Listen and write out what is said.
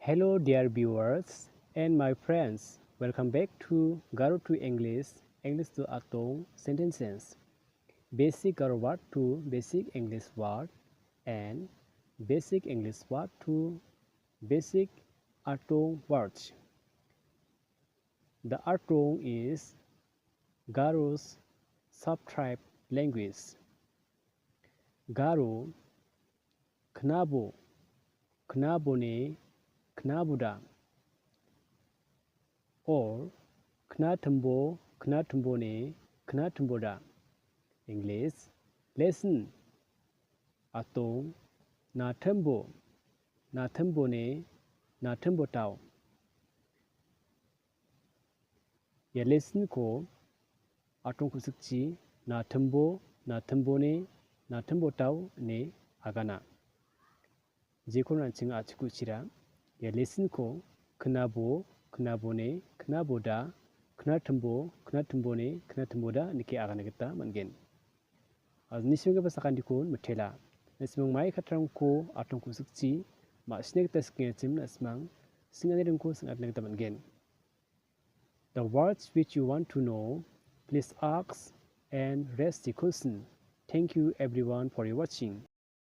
Hello dear viewers and my friends. Welcome back to Garo to English to Atong sentences. Basic Garo word to basic English word and basic English word to basic Atong words. The Atong is Garo's subtribe language. Garo Knabo Knabone Knabuda or Knatumbo Knatumbone Knatumboda. English lesson Atong Natumbo Natumbone Natumbotao. Ye lesson ko Atong kusukchi Natumbo Natumbone Natumbotao ne agana. Jekon rancing achiku chira ye lesson ko knabo knabone knaboda knatumbo knatumbone knatumboda niki agana kita mangen. Nisming basakan dikun methela nisming mai khatrang ko atong ko sukchi ma snek ta skin chim nasmang singani rengko sangat kita mangen. The words which you want to know, please ask and raise the question. Thank you everyone for your watching.